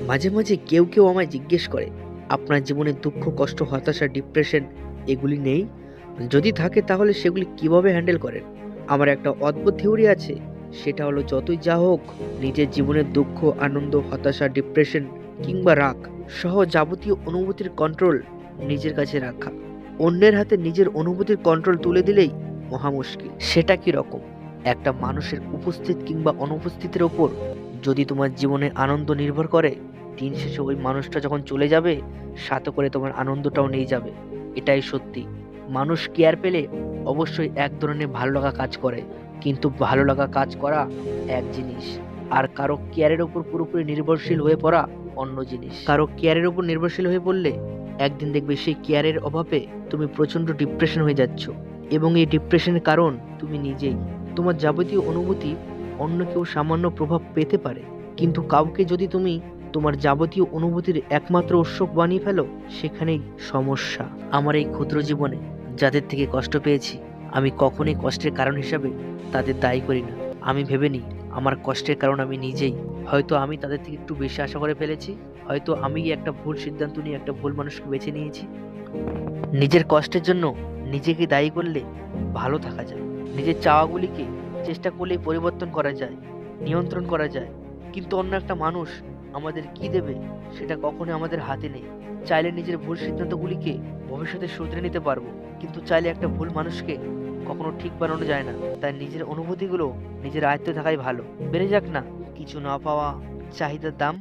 মাঝে মাঝে কেউ কেউ আমায় জিজ্ঞেস করে, আপনার জীবনে দুঃখ, কষ্ট, হতাশা, ডিপ্রেশন এগুলি নেই? যদি থাকে তাহলে সেগুলি কিভাবে হ্যান্ডেল করেন? আমার একটা অদ্ভুত থিওরি আছে। সেটা হলো, যতই যা হোক, নিজের জীবনের দুঃখ, আনন্দ, হতাশা, ডিপ্রেশন কিংবা রাগ সহ যাবতীয় অনুভূতির কন্ট্রোল নিজের কাছে রাখা। অন্যের হাতে নিজের অনুভূতির কন্ট্রোল তুলে দিলেই মহা মুশকিল। সেটা কি রকম? একটা মানুষের উপস্থিত কিংবা অনুপস্থিতির ওপর যদি তোমার জীবনে আনন্দ নির্ভর করে, দিন শেষে ওই মানুষটা যখন চলে যাবে, সাথে করে তোমার আনন্দটাও নিয়ে যাবে। এটাই সত্যি। মানুষ কেয়ার পেলে অবশ্যই এক ধরনের ভালো লাগা কাজ করে, কিন্তু ভালো লাগা কাজ করা এক জিনিস, আর কারো কেয়ারের ওপর পুরোপুরি নির্ভরশীল হয়ে পড়া অন্য জিনিস। কারো কেয়ারের ওপর নির্ভরশীল হয়ে পড়লে একদিন দেখবে সেই কেয়ারের অভাবে তুমি প্রচন্ড ডিপ্রেশন হয়ে যাচ্ছ, এবং এই ডিপ্রেশনের কারণ তুমি নিজেই। তোমার যাবতীয় অনুভূতি অন্য কেউ সামান্য প্রভাব পেতে পারে, কিন্তু কাউকে যদি তুমি তোমার যাবতীয় অনুভূতির একমাত্র উৎস বানিয়ে ফেলো, সেখানেই সমস্যা। আমার এই ক্ষুদ্র জীবনে যাদের থেকে কষ্ট পেয়েছি, আমি কখনোই কষ্টের কারণ হিসাবে তাদের দায়ী করি না। আমি ভেবে নিই আমার কষ্টের কারণ আমি নিজেই। হয়তো আমি তাদের থেকে একটু বেশি আশা করে ফেলেছি, হয়তো আমি একটা ভুল সিদ্ধান্ত নিয়ে একটা ভুল মানুষকে বেছে নিয়েছি। নিজের কষ্টের জন্য নিজেকে দায়ী করলে ভালো থাকা যায়। নিজের চাওয়াগুলিকে চেষ্টা করলেই পরিবর্তন করা যায়, নিয়ন্ত্রণ করা যায়। কিন্তু অন্য একটা মানুষ আমাদের কি দেবে সেটা কখনোই আমাদের হাতে নেই। চাইলে নিজের ভুল সিদ্ধান্তগুলিকে ভবিষ্যতে শুধরে নিতে পারবো, কিন্তু চাইলে একটা ভুল মানুষকে কখনো ঠিক বানানো যায় না। তাই নিজের অনুভূতিগুলো নিজের আয়ত্তে থাকাই ভালো। বেড়ে যাক না কিছু না পাওয়া চাহিদার দাম।